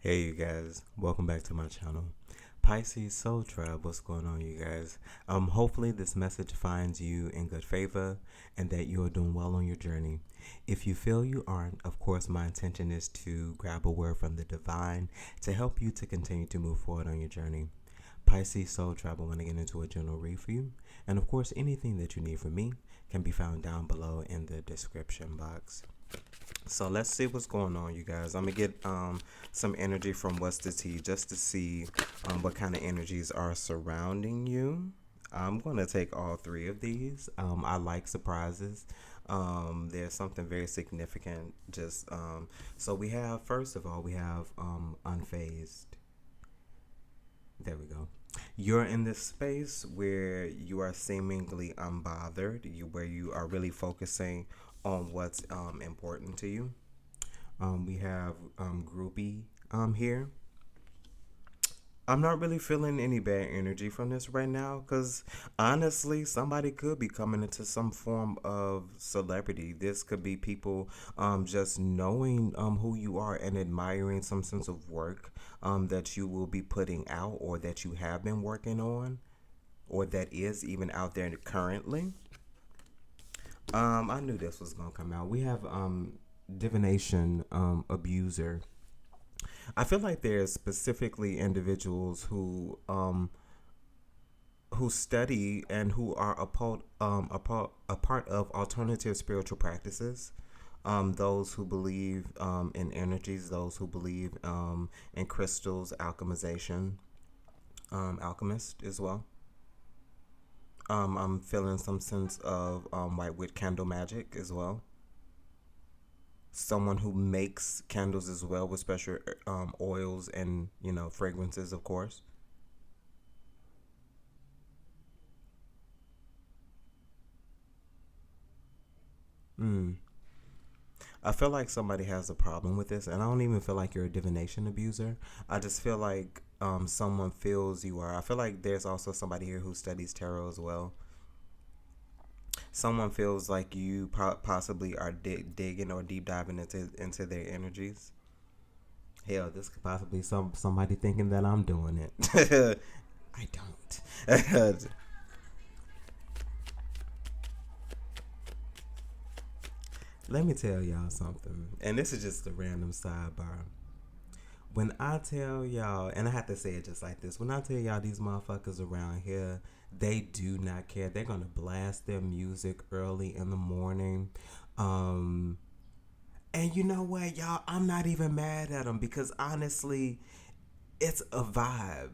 Hey you guys, welcome back to my channel. Pisces Soul Tribe, what's going on you guys? Hopefully this message finds you in good favor and that you are doing well on your journey. If you feel you aren't, of course my intention is to grab a word from the divine to help you to continue to move forward on your journey. Pisces Soul Tribe, I want to get into a general read for you. And of course anything that you need from me can be found down below in the description box. So let's see what's going on, you guys. I'm gonna get some energy from What's the Tea just to see what kind of energies are surrounding you. I'm gonna take all three of these. I like surprises. There's something very significant. So we have, first of all, we have unfazed. There we go. You're in this space where you are seemingly unbothered, where you are really focusing on what's important to you. We have groupie here. I'm not really feeling any bad energy from this right now because honestly, somebody could be coming into some form of celebrity. This could be people just knowing who you are and admiring some sense of work that you will be putting out or that you have been working on or that is even out there currently. I knew this was gonna come out. We have divination abuser. I feel like there's specifically individuals who study and who are a part of alternative spiritual practices. Those who believe in energies, those who believe in crystals, alchemization, alchemist as well. I'm feeling some sense of white witch candle magic as well. Someone who makes candles as well with special oils and fragrances, of course. Mm. I feel like somebody has a problem with this, and I don't even feel like you're a divination abuser. I just feel like someone feels you are. I feel like there's also somebody here who studies tarot as well. Someone feels like you possibly are digging or deep diving into their energies. Hell, this could possibly be somebody thinking that I'm doing it. I don't. Let me tell y'all something, and this is just a random sidebar. When I tell y'all, and I have to say it just like this, when I tell y'all these motherfuckers around here, they do not care. They're gonna blast their music early in the morning. Um, and you know what, y'all? I'm not even mad at them because honestly, it's a vibe.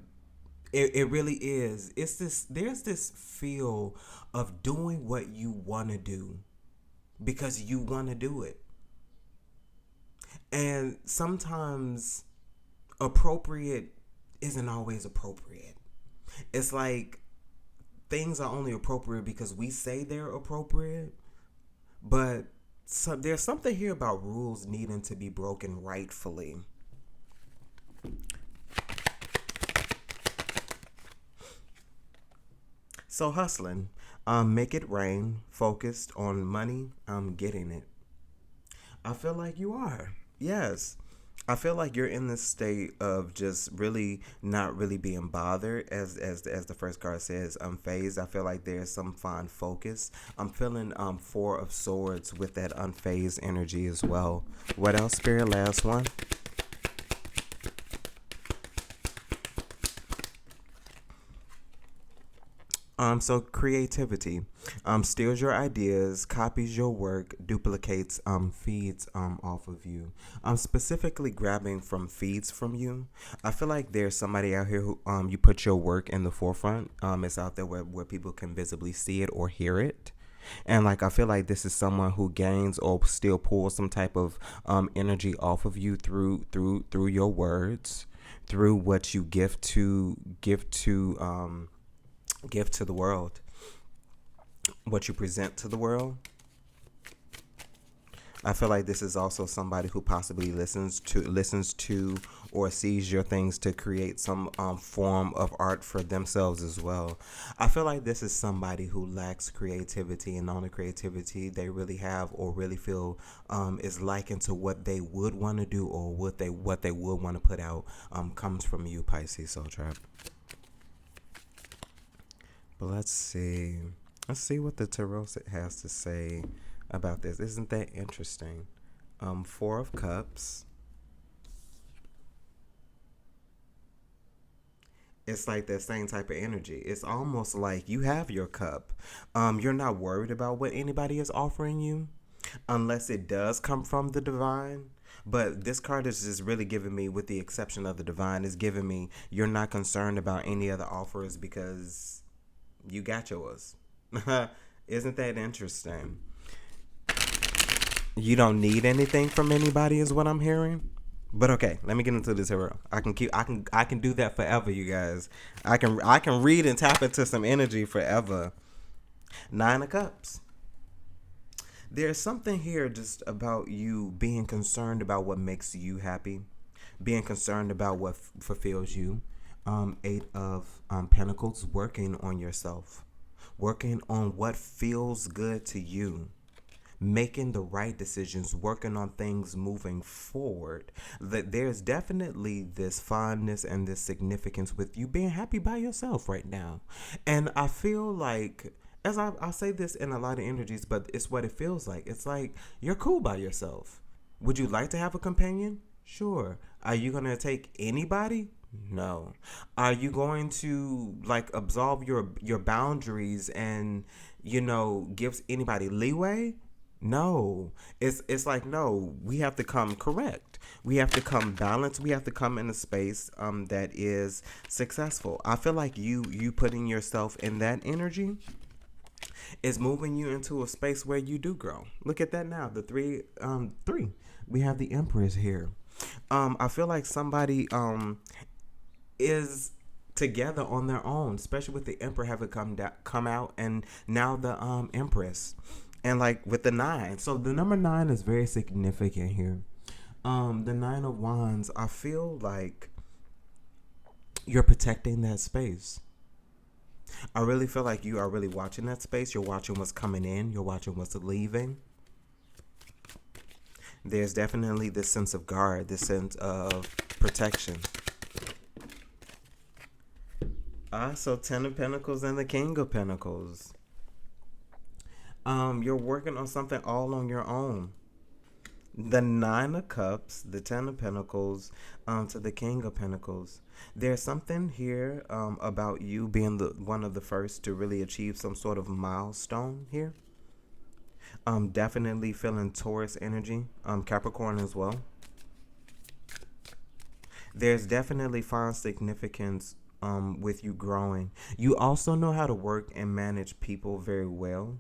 It really is. It's this. There's this feel of doing what you want to do because you want to do it, and sometimes appropriate isn't always appropriate. It's like things are only appropriate because we say they're appropriate, but there's something here about rules needing to be broken rightfully. So hustling, make it rain, focused on money, getting it. I feel like you are. Yes. I feel like you're in this state of just really not really being bothered, as the first card says, unfazed. I feel like there's some fine focus. I'm feeling Four of Swords with that unfazed energy as well. What else, Spirit? Last one. So creativity, steals your ideas, copies your work, duplicates, feeds, off of you. Specifically grabbing from feeds from you. I feel like there's somebody out here who, you put your work in the forefront. It's out there where people can visibly see it or hear it. And like I feel like this is someone who gains or still pulls some type of energy off of you through your words, through what you give to the world, what you present to the world. I feel like this is also somebody who possibly listens to or sees your things to create some form of art for themselves as well. I feel like this is somebody who lacks creativity, and all the creativity they really have or really feel is likened to what they would want to do or what they would want to put out comes from you, Pisces Soul Trap. But let's see what the Tarot has to say about this. Isn't that interesting? Four of Cups. It's like that same type of energy. It's almost like you have your cup. You're not worried about what anybody is offering you unless it does come from the divine. But this card is just really giving me, with the exception of the divine, is giving me you're not concerned about any other offers because you got yours. Isn't that interesting? You don't need anything from anybody is what I'm hearing. But okay, let me get into this tarot. I can do that forever, you guys. I can read and tap into some energy forever. Nine of Cups. There's something here just about you being concerned about what makes you happy, being concerned about what fulfills you. Eight of Pentacles, working on yourself, working on what feels good to you, making the right decisions, working on things moving forward. That there's definitely this fondness and this significance with you being happy by yourself right now. And I feel like, as I say this in a lot of energies, but it's what it feels like. It's like you're cool by yourself. Would you like to have a companion? Sure. Are you going to take anybody? No. Are you going to like absolve your boundaries and give anybody leeway? No. It's like, no, we have to come correct. We have to come balanced. We have to come in a space that is successful. I feel like you putting yourself in that energy is moving you into a space where you do grow. Look at that now. The three. We have the Empress here. I feel like somebody is together on their own, especially with the Emperor having come out, and now the Empress, and like with the 9. So the number 9 is very significant here. The 9 of Wands. I feel like you're protecting that space. I really feel like you are really watching that space. You're watching what's coming in. You're watching what's leaving. There's definitely this sense of guard, this sense of protection. So 10 of Pentacles and the King of Pentacles. You're working on something all on your own. The 9 of Cups, the 10 of Pentacles, to the King of Pentacles. There's something here about you being one of the first to really achieve some sort of milestone here. Definitely feeling Taurus energy, Capricorn as well. There's definitely fine significance with you growing. You also know how to work and manage people very well.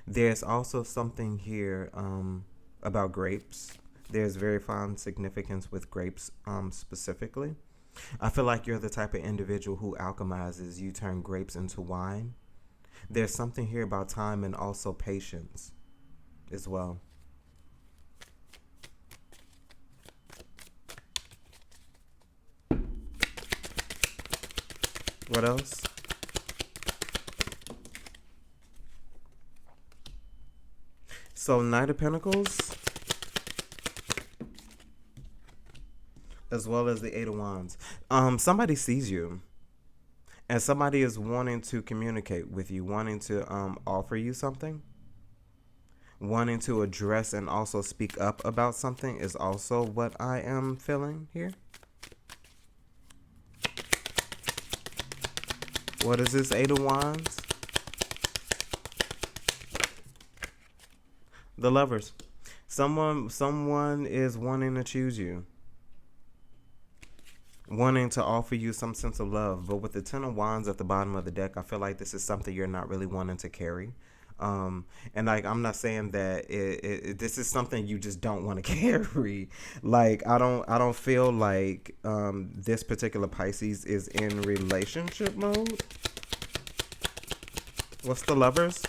There's also something here about grapes. There's very fine significance with grapes specifically. I feel like you're the type of individual who alchemizes. You turn grapes into wine. There's something here about time and also patience as well. What else? So Knight of Pentacles, as well as the 8 of Wands. Somebody sees you, and somebody is wanting to communicate with you, wanting to offer you something, wanting to address and also speak up about something is also what I am feeling here. What is this 8 of Wands? The Lovers. Someone is wanting to choose you, wanting to offer you some sense of love. But with the 10 of Wands at the bottom of the deck, I feel like this is something you're not really wanting to carry. And like, I'm not saying that this is something you just don't want to carry. Like, I don't feel like this particular Pisces is in relationship mode. What's the Lovers?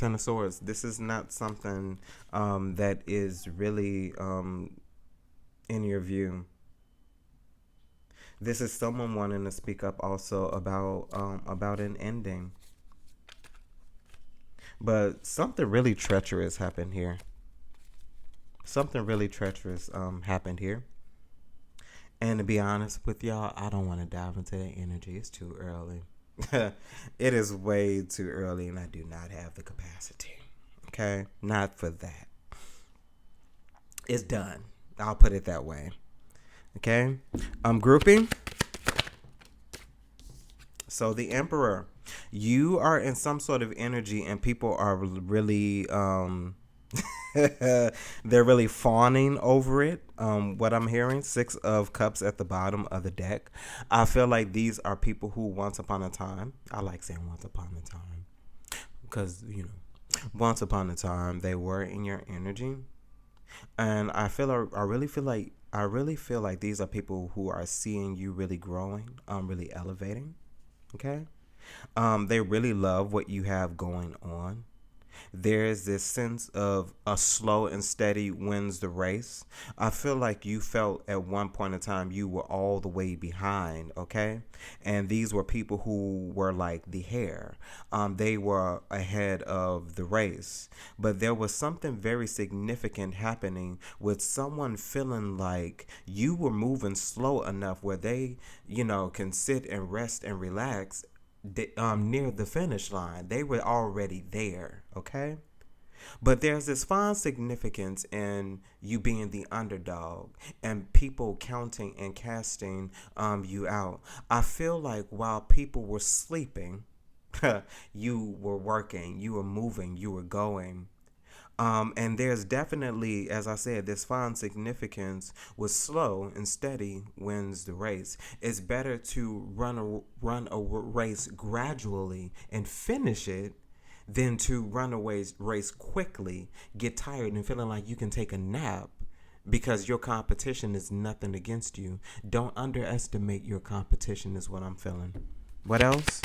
Ten of Swords. This is not something that is really in your view. This is someone wanting to speak up also about an ending. But something really treacherous happened here. Something really treacherous happened here. And to be honest with y'all, I don't want to dive into that energy. It's too early. It is way too early, and I do not have the capacity. Okay? Not for that. It's done. I'll put it that way. Okay? Grouping. So the Emperor. You are in some sort of energy, and people are really they're really fawning over it. What I'm hearing, 6 of Cups at the bottom of the deck. I feel like these are people who once upon a time, I like saying once upon a time, because, once upon a time they were in your energy. And I really feel like these are people who are seeing you really growing, really elevating. Okay. They really love what you have going on. There's this sense of a slow and steady wins the race. I feel like you felt at one point in time you were all the way behind, okay? And these were people who were like the hare. They were ahead of the race. But there was something very significant happening with someone feeling like you were moving slow enough where they, can sit and rest and relax near the finish line. They were already there, okay? But there's this fine significance in you being the underdog and people counting and casting you out. I feel like while people were sleeping, you were working, you were moving, you were going. And there's definitely, as I said, this fine significance with slow and steady wins the race. It's better to run a race gradually and finish it than to run a race quickly, get tired, and feeling like you can take a nap because your competition is nothing against you. Don't underestimate your competition is what I'm feeling. What else?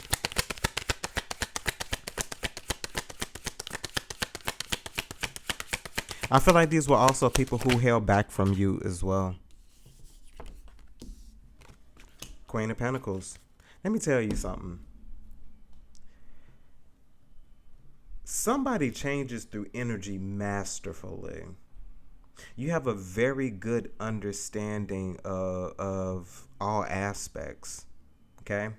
I feel like these were also people who held back from you as well. Queen of Pentacles. Let me tell you something. Somebody changes through energy masterfully. You have a very good understanding of all aspects. Okay?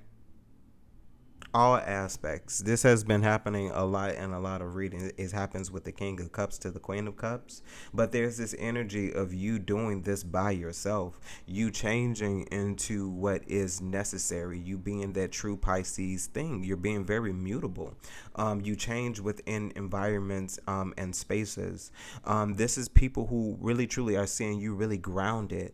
All aspects. This has been happening a lot in a lot of readings. It happens with the King of Cups to the Queen of Cups. But there's this energy of you doing this by yourself. You changing into what is necessary. You being that true Pisces thing. You're being very mutable. You change within environments and spaces. This is people who really truly are seeing you really grounded.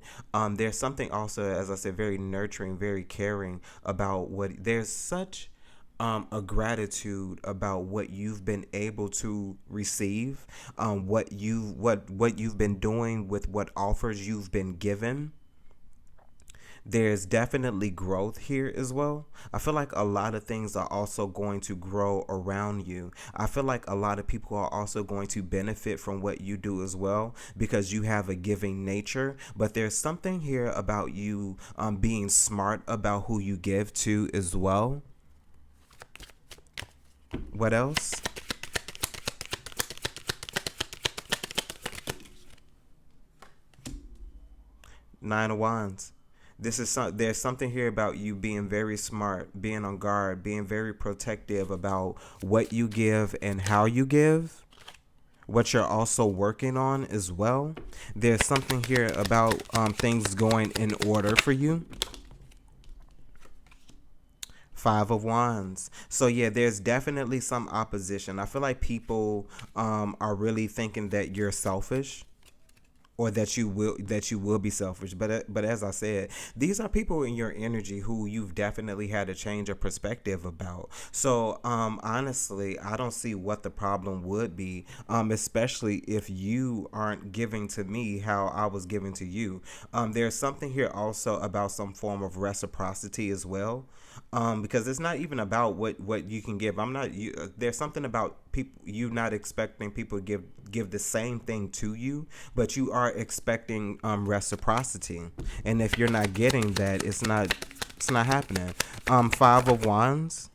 There's something also, as I said, very nurturing, very caring about what there's such a gratitude about what you've been able to receive, what you've been doing with what offers you've been given. There's definitely growth here as well. I feel like a lot of things are also going to grow around you. I feel like a lot of people are also going to benefit from what you do as well because you have a giving nature. But there's something here about you being smart about who you give to as well. What else? Nine of Wands. There's something here about you being very smart, being on guard, being very protective about what you give and how you give, what you're also working on as well. There's something here about things going in order for you. Five of Wands. So yeah, there's definitely some opposition. I feel like people are really thinking that you're selfish, or that you will be selfish. But as I said, these are people in your energy who you've definitely had a change of perspective about. So honestly, I don't see what the problem would be, especially if you aren't giving to me how I was giving to you. There's something here also about some form of reciprocity as well. Because it's not even about what you can give. There's something about people, you not expecting people to give the same thing to you, but you are expecting reciprocity. And if you're not getting that, it's not happening. Five of Wands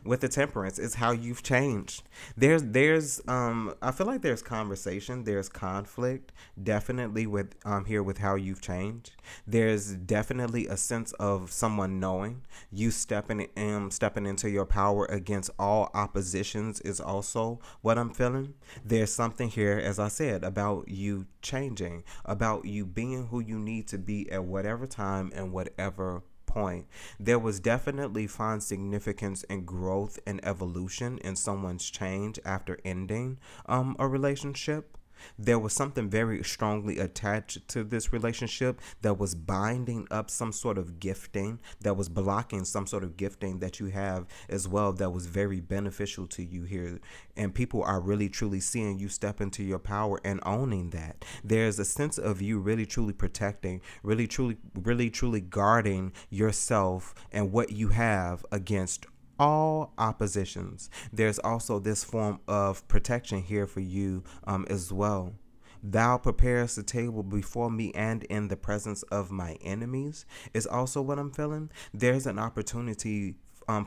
with the Temperance is how you've changed. There's I feel like there's conversation, there's conflict, definitely with here with how you've changed. There's definitely a sense of someone knowing you stepping into your power against all oppositions is also what I'm feeling. There's something here, as I said, about you changing, about you being who you need to be at whatever time and whatever point. There was definitely find significance and growth and evolution in someone's change after ending a relationship. There was something very strongly attached to this relationship that was binding up some sort of gifting, that was blocking some sort of gifting that you have as well, that was very beneficial to you here. And people are really truly seeing you step into your power and owning that. There's a sense of you really truly protecting, really truly guarding yourself and what you have against all oppositions. There's also this form of protection here for you as well. Thou preparest the table before me and in the presence of my enemies is also what I'm feeling. There's an opportunity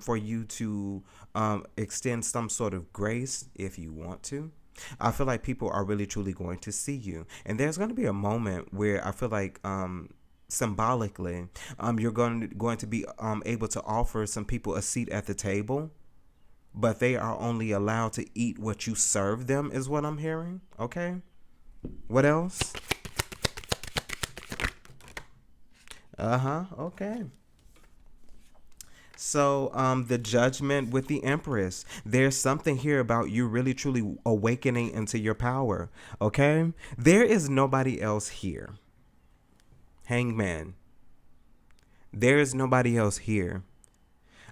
for you to extend some sort of grace if you want to. I feel like people are really truly going to see you. And there's going to be a moment where I feel like symbolically you're going to be able to offer some people a seat at the table, but they are only allowed to eat what you serve them is what I'm hearing. Okay, what else? Okay. So the Judgment with the Empress. There's something here about you really truly awakening into your power. Okay, there is nobody else here. Hangman. There is nobody else here.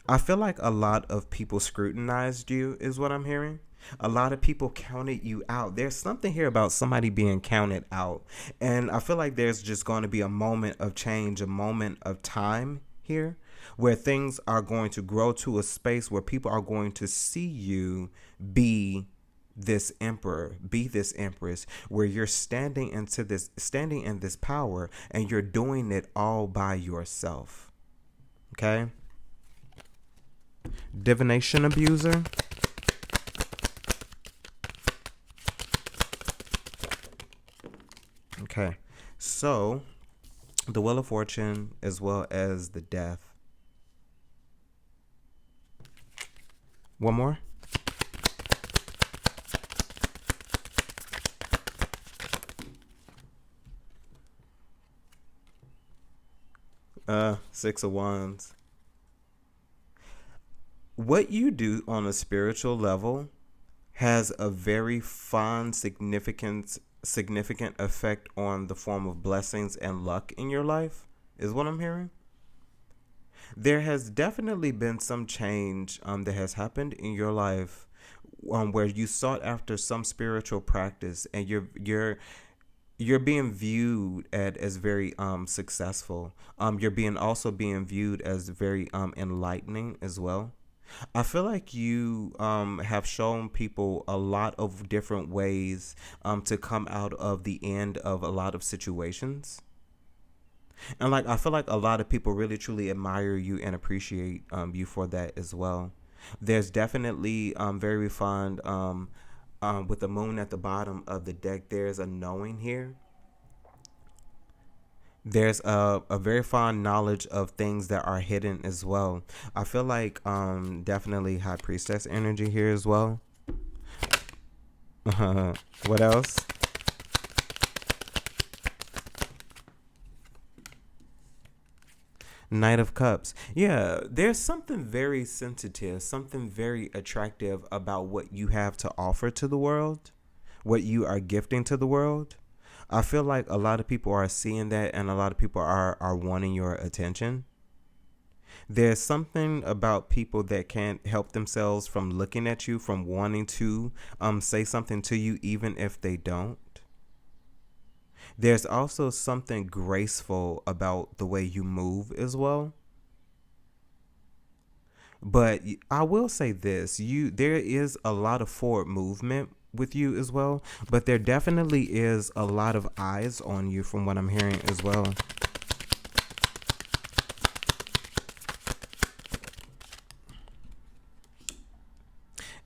I feel like a lot of people scrutinized you is what I'm hearing. A lot of people counted you out. There's something here about somebody being counted out. And I feel like there's just going to be a moment of change, a moment of time here where things are going to grow to a space where people are going to see you be this emperor, be this empress, where you're standing in this power and you're doing it all by yourself. Okay? Divination abuser. Okay. So, the Wheel of Fortune as well as the Death. One more. Six of Wands. What you do on a spiritual level has a very fond, significant effect on the form of blessings and luck in your life, is what I'm hearing. There has definitely been some change that has happened in your life where you sought after some spiritual practice and you're being viewed as very successful. You're also being viewed as very enlightening as well. I feel like you have shown people a lot of different ways to come out of the end of a lot of situations. And like I feel like a lot of people really truly admire you and appreciate you for that as well. There's definitely very fond with the moon at the bottom of the deck. There's a knowing here. There's a very fond knowledge of things that are hidden as well. I feel like definitely High Priestess energy here as well. What else? Knight of Cups. Yeah, there's something very sensitive, something very attractive about what you have to offer to the world, what you are gifting to the world. I feel like a lot of people are seeing that and a lot of people are wanting your attention. There's something about people that can't help themselves from looking at you, from wanting to say something to you even if they don't. There's also something graceful about the way you move as well. But I will say this, there is a lot of forward movement with you as well, but there definitely is a lot of eyes on you from what I'm hearing as well.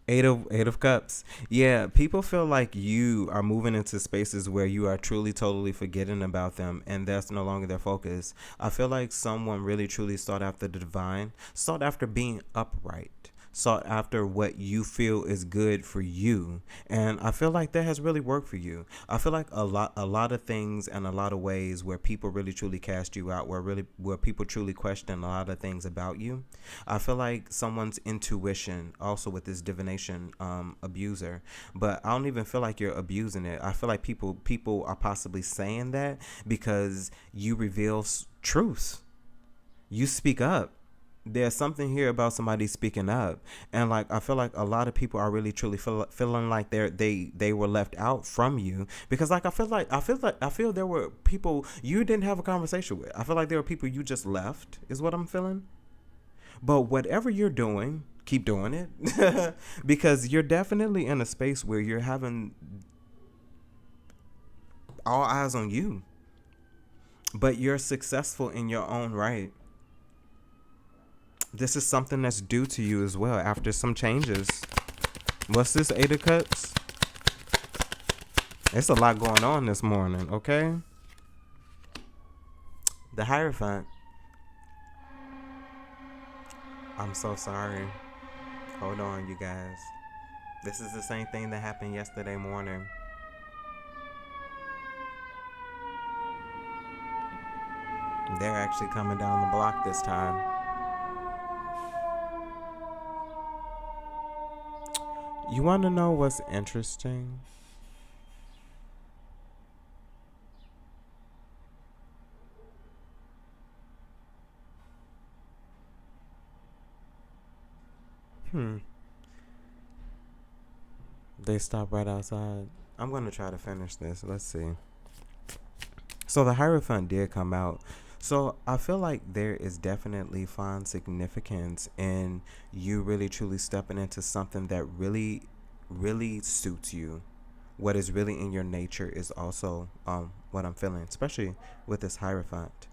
Eight of Cups. Yeah, people feel like you are moving into spaces where you are truly, totally forgetting about them, and that's no longer their focus. I feel like someone really, truly sought after the divine, sought after being upright, sought after what you feel is good for you, and I feel like that has really worked for you. I feel like a lot of things and a lot of ways where people really, truly cast you out, where people truly question a lot of things about you. I feel like someone's intuition, also with this divination abuser, but I don't even feel like you're abusing it. I feel like people are possibly saying that because you reveal truths. You speak up. There's something here about somebody speaking up, and like I feel like a lot of people are really truly feeling like they were left out from you, because like I feel there were people you didn't have a conversation with. I feel like there were people you just left, is what I'm feeling. But whatever you're doing, keep doing it because you're definitely in a space where you're having all eyes on you, but you're successful in your own right. This is something that's due to you as well after some changes. What's this, Eight of Cups? It's a lot going on this morning, okay? The Hierophant. I'm so sorry. Hold on, you guys. This is the same thing that happened yesterday morning. They're actually coming down the block this time. You want to know what's interesting? They stop right outside. I'm going to try to finish this. Let's see. So the Hierophant did come out. So I feel like there is definitely fine significance in you really truly stepping into something that really, really suits you. What is really in your nature is also what I'm feeling, especially with this Hierophant.